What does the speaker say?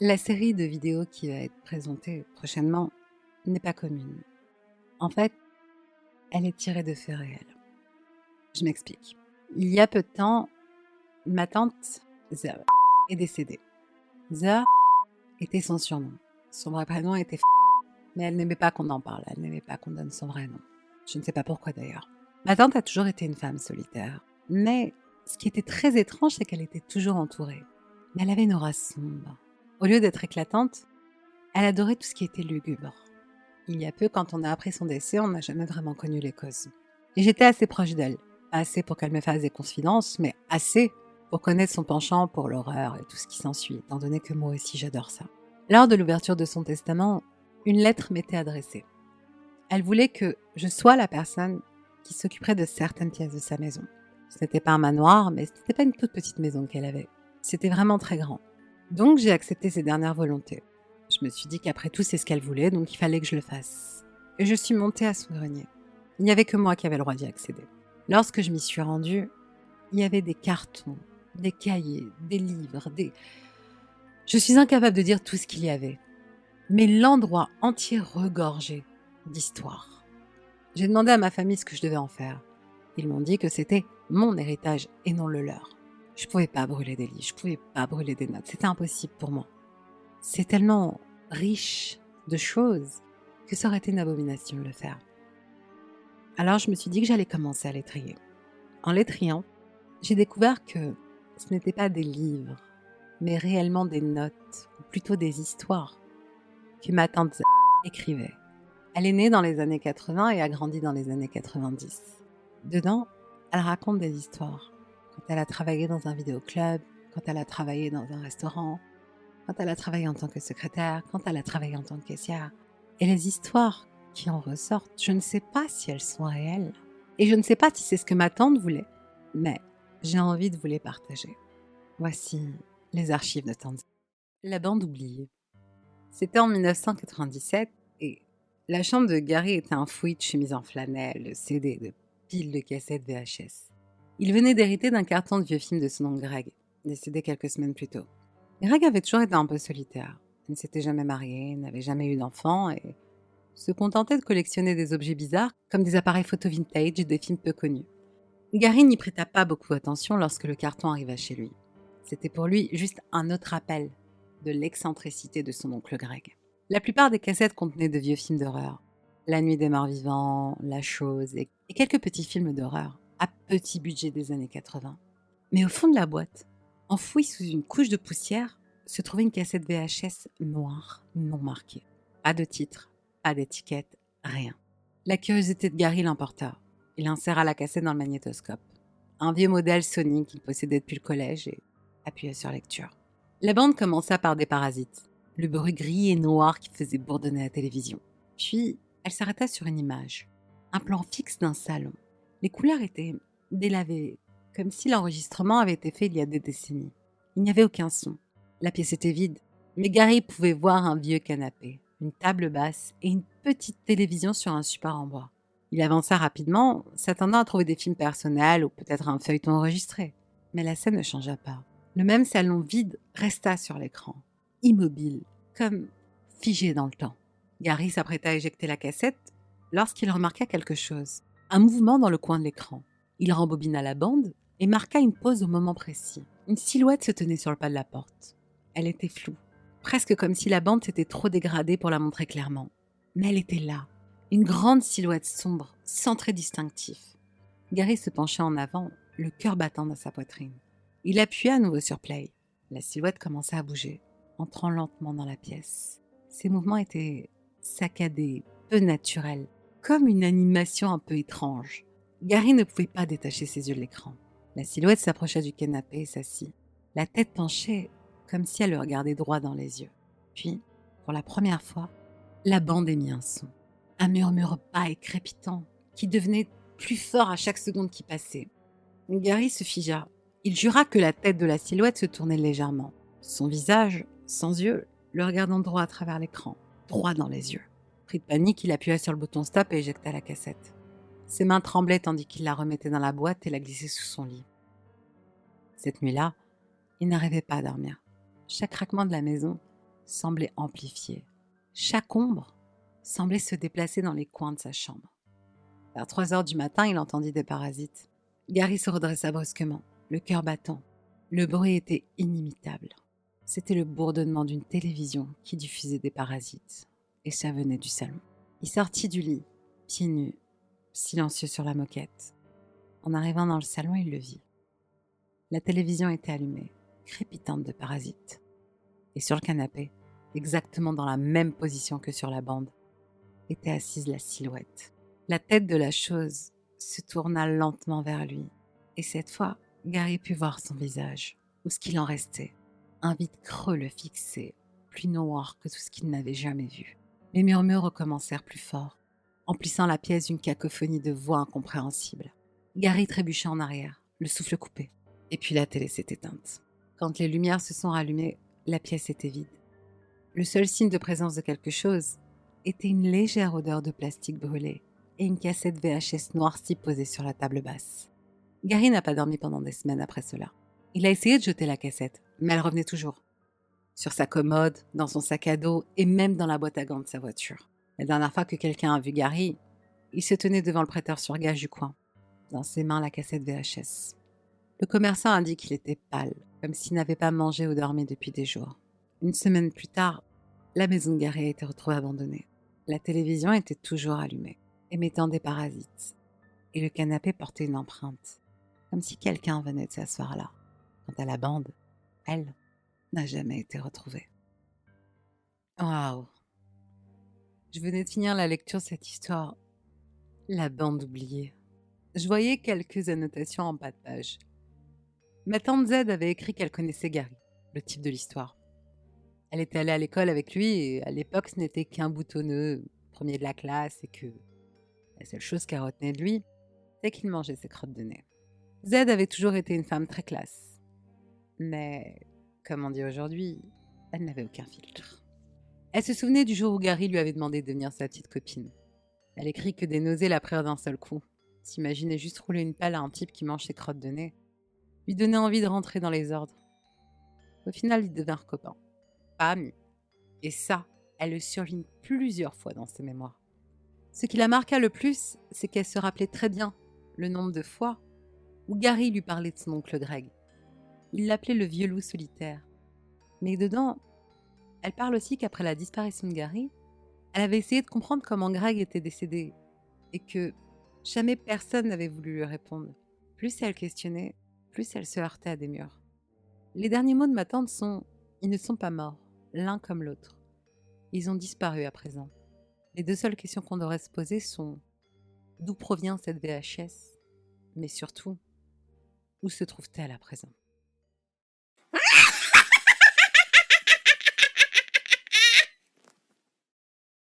La série de vidéos qui va être présentée prochainement n'est pas commune. En fait, elle est tirée de faits réels. Je m'explique. Il y a peu de temps, ma tante Zah est décédée. Zah était son surnom. Son vrai prénom était mais elle n'aimait pas qu'on en parle, elle n'aimait pas qu'on donne son vrai nom. Je ne sais pas pourquoi d'ailleurs. Ma tante a toujours été une femme solitaire. Mais ce qui était très étrange, c'est qu'elle était toujours entourée. Mais elle avait une aura sombre. Au lieu d'être éclatante, elle adorait tout ce qui était lugubre. Il y a peu, quand on a appris son décès, on n'a jamais vraiment connu les causes. Et j'étais assez proche d'elle. Pas assez pour qu'elle me fasse des confidences, mais assez pour connaître son penchant pour l'horreur et tout ce qui s'ensuit, étant donné que moi aussi j'adore ça. Lors de l'ouverture de son testament, une lettre m'était adressée. Elle voulait que je sois la personne qui s'occuperait de certaines pièces de sa maison. Ce n'était pas un manoir, mais ce n'était pas une toute petite maison qu'elle avait. C'était vraiment très grand. Donc j'ai accepté ses dernières volontés. Je me suis dit qu'après tout, c'est ce qu'elle voulait, donc il fallait que je le fasse. Et je suis montée à son grenier. Il n'y avait que moi qui avait le droit d'y accéder. Lorsque je m'y suis rendue, il y avait des cartons, des cahiers, des livres, Je suis incapable de dire tout ce qu'il y avait. Mais l'endroit entier regorgeait d'histoire. J'ai demandé à ma famille ce que je devais en faire. Ils m'ont dit que c'était mon héritage et non le leur. Je ne pouvais pas brûler des livres, je ne pouvais pas brûler des notes. C'était impossible pour moi. C'est tellement riche de choses que ça aurait été une abomination de le faire. Alors je me suis dit que j'allais commencer à les trier. En les triant, j'ai découvert que ce n'étaient pas des livres, mais réellement des notes, ou plutôt des histoires, que ma tante écrivait. Elle est née dans les années 80 et a grandi dans les années 90. Dedans, elle raconte des histoires. Quand elle a travaillé dans un vidéoclub, quand elle a travaillé dans un restaurant, quand elle a travaillé en tant que secrétaire, quand elle a travaillé en tant que caissière. Et les histoires qui en ressortent, je ne sais pas si elles sont réelles. Et je ne sais pas si c'est ce que ma tante voulait. Mais j'ai envie de vous les partager. Voici les archives de Tante. La bande oubliée. C'était en 1997 et la chambre de Gary était un fouillis de chemises en flanelle, de CD, de piles de cassettes VHS. Il venait d'hériter d'un carton de vieux films de son oncle Greg, décédé quelques semaines plus tôt. Greg avait toujours été un peu solitaire. Il ne s'était jamais marié, n'avait jamais eu d'enfant et se contentait de collectionner des objets bizarres comme des appareils photo vintage et des films peu connus. Gary n'y prêta pas beaucoup attention lorsque le carton arriva chez lui. C'était pour lui juste un autre appel de l'excentricité de son oncle Greg. La plupart des cassettes contenaient de vieux films d'horreur. La nuit des morts vivants, La chose et quelques petits films d'horreur à petit budget des années 80. Mais au fond de la boîte, enfouie sous une couche de poussière, se trouvait une cassette VHS noire, non marquée. Pas de titre, pas d'étiquette, rien. La curiosité de Gary l'emporta. Il inséra la cassette dans le magnétoscope. Un vieux modèle Sony qu'il possédait depuis le collège et appuya sur lecture. La bande commença par des parasites, le bruit gris et noir qui faisait bourdonner la télévision. Puis, elle s'arrêta sur une image, un plan fixe d'un salon. Les couleurs étaient délavées, comme si l'enregistrement avait été fait il y a des décennies. Il n'y avait aucun son. La pièce était vide, mais Gary pouvait voir un vieux canapé, une table basse et une petite télévision sur un support en bois. Il avança rapidement, s'attendant à trouver des films personnels ou peut-être un feuilleton enregistré. Mais la scène ne changea pas. Le même salon vide resta sur l'écran, immobile, comme figé dans le temps. Gary s'apprêta à éjecter la cassette lorsqu'il remarqua quelque chose, un mouvement dans le coin de l'écran. Il rembobina la bande et marqua une pause au moment précis. Une silhouette se tenait sur le pas de la porte. Elle était floue, presque comme si la bande s'était trop dégradée pour la montrer clairement. Mais elle était là, une grande silhouette sombre, sans trait distinctif. Gary se pencha en avant, le cœur battant dans sa poitrine. Il appuya à nouveau sur play. La silhouette commença à bouger, entrant lentement dans la pièce. Ses mouvements étaient saccadés, peu naturels, comme une animation un peu étrange. Gary ne pouvait pas détacher ses yeux de l'écran. La silhouette s'approcha du canapé et s'assit, la tête penchée comme si elle le regardait droit dans les yeux. Puis, pour la première fois, la bande émit un son. Un murmure bas et crépitant qui devenait plus fort à chaque seconde qui passait. Gary se figea. Il jura que la tête de la silhouette se tournait légèrement. Son visage, sans yeux, le regardant droit à travers l'écran, droit dans les yeux. Pris de panique, il appuya sur le bouton stop et éjecta la cassette. Ses mains tremblaient tandis qu'il la remettait dans la boîte et la glissait sous son lit. Cette nuit-là, il n'arrivait pas à dormir. Chaque craquement de la maison semblait amplifiée. Chaque ombre semblait se déplacer dans les coins de sa chambre. Vers 3 heures du matin, il entendit des parasites. Gary se redressa brusquement, le cœur battant. Le bruit était inimitable. C'était le bourdonnement d'une télévision qui diffusait des parasites. Et ça venait du salon. Il sortit du lit, pieds nus, silencieux sur la moquette. En arrivant dans le salon, il le vit. La télévision était allumée, crépitante de parasites. Et sur le canapé, exactement dans la même position que sur la bande, était assise la silhouette. La tête de la chose se tourna lentement vers lui. Et cette fois, Gary put voir son visage, ou ce qu'il en restait. Un vide creux le fixait, plus noir que tout ce qu'il n'avait jamais vu. Les murmures recommencèrent plus fort, emplissant la pièce d'une cacophonie de voix incompréhensibles. Gary trébucha en arrière, le souffle coupé. Et puis la télé s'est éteinte. Quand les lumières se sont rallumées, la pièce était vide. Le seul signe de présence de quelque chose était une légère odeur de plastique brûlé et une cassette VHS noircie posée sur la table basse. Gary n'a pas dormi pendant des semaines après cela. Il a essayé de jeter la cassette, mais elle revenait toujours. Sur sa commode, dans son sac à dos et même dans la boîte à gants de sa voiture. La dernière fois que quelqu'un a vu Gary, il se tenait devant le prêteur sur gage du coin, dans ses mains la cassette VHS. Le commerçant a dit qu'il était pâle, comme s'il n'avait pas mangé ou dormi depuis des jours. Une semaine plus tard, la maison de Gary a été retrouvée abandonnée. La télévision était toujours allumée, émettant des parasites, et le canapé portait une empreinte, comme si quelqu'un venait de s'asseoir là. Quant à la bande, elle n'a jamais été retrouvée. Waouh! Je venais de finir la lecture de cette histoire. La bande oubliée. Je voyais quelques annotations en bas de page. Ma tante Z avait écrit qu'elle connaissait Gary, le type de l'histoire. Elle était allée à l'école avec lui et à l'époque ce n'était qu'un boutonneux, premier de la classe, et que la seule chose qu'elle retenait de lui, c'est qu'il mangeait ses crottes de nez. Z avait toujours été une femme très classe. Mais, comme on dit aujourd'hui, elle n'avait aucun filtre. Elle se souvenait du jour où Gary lui avait demandé de devenir sa petite copine. Elle écrit que des nausées la prirent d'un seul coup. S'imaginait juste rouler une pelle à un type qui mange ses crottes de nez. Lui donnait envie de rentrer dans les ordres. Au final, ils devinrent copains. Pas amis. Et ça, elle le surligne plusieurs fois dans ses mémoires. Ce qui la marqua le plus, c'est qu'elle se rappelait très bien le nombre de fois où Gary lui parlait de son oncle Greg. Il l'appelait le vieux loup solitaire. Mais dedans, elle parle aussi qu'après la disparition de Gary, elle avait essayé de comprendre comment Greg était décédé et que jamais personne n'avait voulu lui répondre. Plus elle questionnait, plus elle se heurtait à des murs. Les derniers mots de ma tante sont « Ils ne sont pas morts, l'un comme l'autre. Ils ont disparu à présent. » Les deux seules questions qu'on devrait se poser sont d'où provient cette VHS, mais surtout, où se trouve-t-elle à présent ?